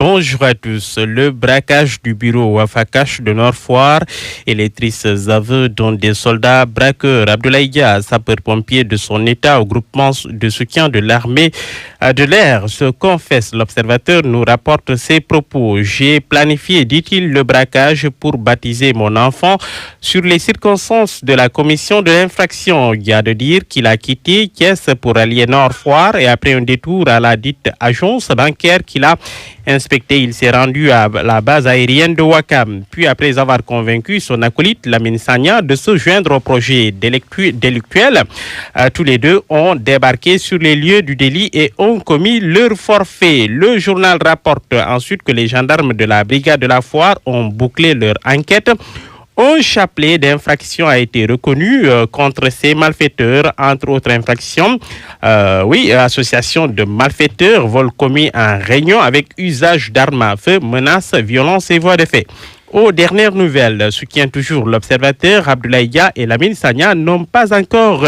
Bonjour à tous. Le braquage du bureau Wafakash de Nord-Foire et les tristes aveux dont des soldats braqueurs, Abdoulaye Dia, sapeur-pompier de son état au groupement de soutien de l'armée de l'air, se confesse. L'observateur nous rapporte ses propos. J'ai planifié, dit-il, le braquage pour baptiser mon enfant sur les circonstances de la commission de l'infraction. Il y a de dire qu'il a quitté Thiès pour allier Nord-Foire et après un détour à la dite agence bancaire qu'il a inspecté, il s'est rendu à la base aérienne de Ouakam. Puis, après avoir convaincu son acolyte, Lamine Sagna, de se joindre au projet délictuel, tous les deux ont débarqué sur les lieux du délit et ont commis leur forfait. Le journal rapporte ensuite que les gendarmes de la brigade de la Foire ont bouclé leur enquête. Un chapelet d'infractions a été reconnu contre ces malfaiteurs, entre autres infractions. Association de malfaiteurs, vol commis en réunion avec usage d'armes à feu, menaces, violences et voies de fait. Aux dernières nouvelles, soutient toujours l'observateur, Abdoulaye Dia et Lamine Sagna n'ont pas encore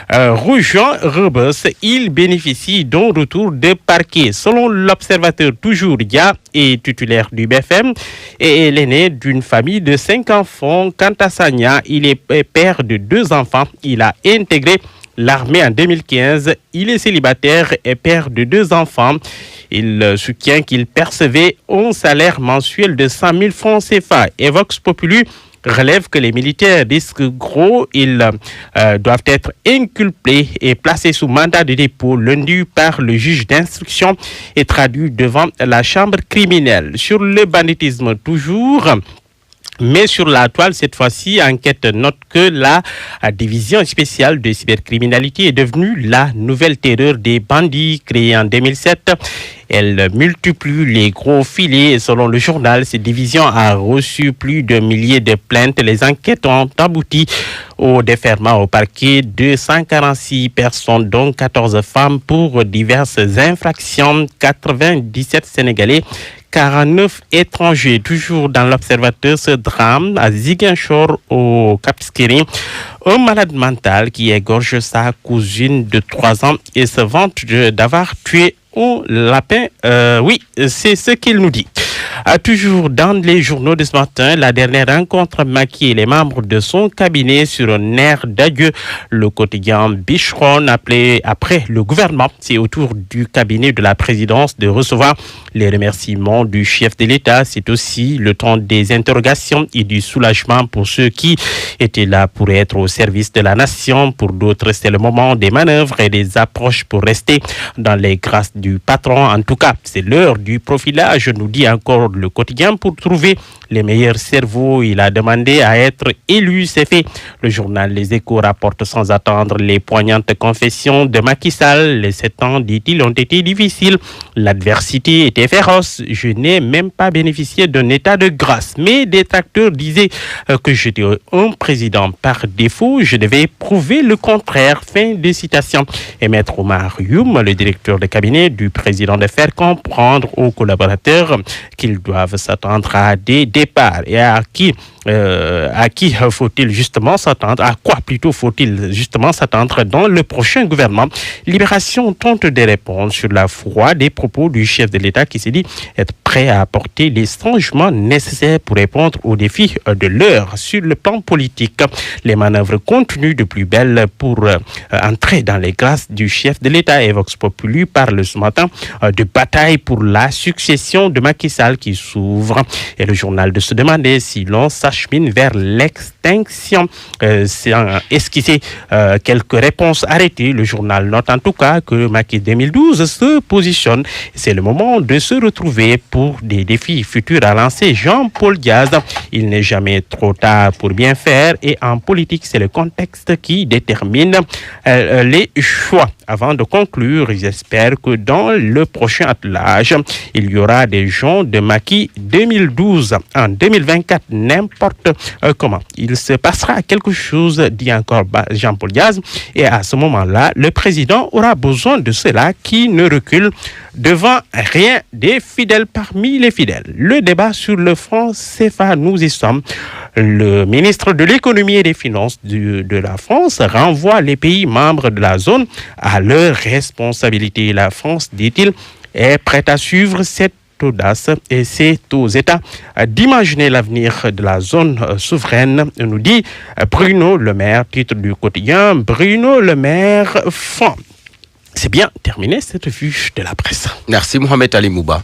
rejoint Rebus. Ils bénéficient d'un retour de parquet. Selon l'observateur, toujours Dia est titulaire du BFM et est l'aîné d'une famille de 5 enfants. Quant à Sagna, il est père de 2 enfants. Il a intégré l'armée en 2015. Il est célibataire et père de 2 enfants. Il soutient qu'il percevait un salaire mensuel de 100 000 francs CFA. Et Vox Populi relève que les militaires risquent gros. Ils doivent être inculpés et placés sous mandat de dépôt lundi par le juge d'instruction et traduits devant la chambre criminelle. Sur le banditisme toujours, mais sur la toile, cette fois-ci, enquête note que la division spéciale de cybercriminalité est devenue la nouvelle terreur des bandits créée en 2007. Elle multiplie les gros filets. Selon le journal, cette division a reçu plus de milliers de plaintes. Les enquêtes ont abouti au déferment au parquet de 146 personnes, dont 14 femmes pour diverses infractions, 97 Sénégalais, 49 étrangers. Toujours dans l'observateur, ce drame à Ziguinchor au Cap Skirring. Un malade mental qui égorge sa cousine de 3 ans et se vante d'avoir tué un lapin. C'est ce qu'il nous dit. Toujours dans les journaux de ce matin, la dernière rencontre Macky et les membres de son cabinet sur un air d'adieu. Le quotidien Bicheron appelé après le gouvernement. C'est autour du cabinet de la présidence de recevoir les remerciements du chef de l'État. C'est aussi le temps des interrogations et du soulagement pour ceux qui étaient là pour être au service de la nation. Pour d'autres, c'est le moment des manœuvres et des approches pour rester dans les grâces du patron. En tout cas, c'est l'heure du profilage, nous dit encore le quotidien, pour trouver les meilleurs cerveaux. Il a demandé à être élu, c'est fait. Le journal Les Échos rapporte sans attendre les poignantes confessions de Macky Sall. Les 7 ans, dit-il, ont été difficiles. L'adversité était féroce. Je n'ai même pas bénéficié d'un état de grâce. Mes détracteurs disaient que j'étais un président par défaut. Je devais prouver le contraire. Fin de citation. Et Maître Omar Youm, le directeur de cabinet du président, de faire comprendre aux collaborateurs qu'ils doivent s'attendre à des départs. Et à qui faut-il justement s'attendre? À quoi plutôt faut-il justement s'attendre dans le prochain gouvernement? Libération tente de répondre sur la foi des propos du chef de l'État qui s'est dit être prêt à apporter les changements nécessaires pour répondre aux défis de l'heure. Sur le plan politique, les manœuvres continuent de plus belle pour entrer dans les grâces du chef de l'État. Et Vox Populi parle ce matin de bataille pour la succession de Macky Sall qui s'ouvre. Et le journal de se demander si l'on s'achemine vers l'extinction. C'est esquissé quelques réponses arrêtées. Le journal note en tout cas que Macky 2012 se positionne. C'est le moment de se retrouver pour des défis futurs à lancer. Jean-Paul Diaz, il n'est jamais trop tard pour bien faire et en politique, c'est le contexte qui détermine les choix. Avant de conclure, j'espère que dans le prochain attelage, il y aura des gens de Macky 2012. En 2024, n'importe comment. Il se passera quelque chose, dit encore Jean-Paul Diaz. Et à ce moment-là, le président aura besoin de ceux-là qui ne reculent devant rien, des fidèles parmi les fidèles. Le débat sur le franc CFA, nous y sommes. Le ministre de l'économie et des finances de la France renvoie les pays membres de la zone à leurs responsabilités. La France, dit-il, est prête à suivre cette audace et c'est aux États d'imaginer l'avenir de la zone souveraine, nous dit Bruno Le Maire, titre du quotidien Bruno Le Maire Fond. C'est bien terminé cette vue de la presse. Merci Mohamed Ali Mouba.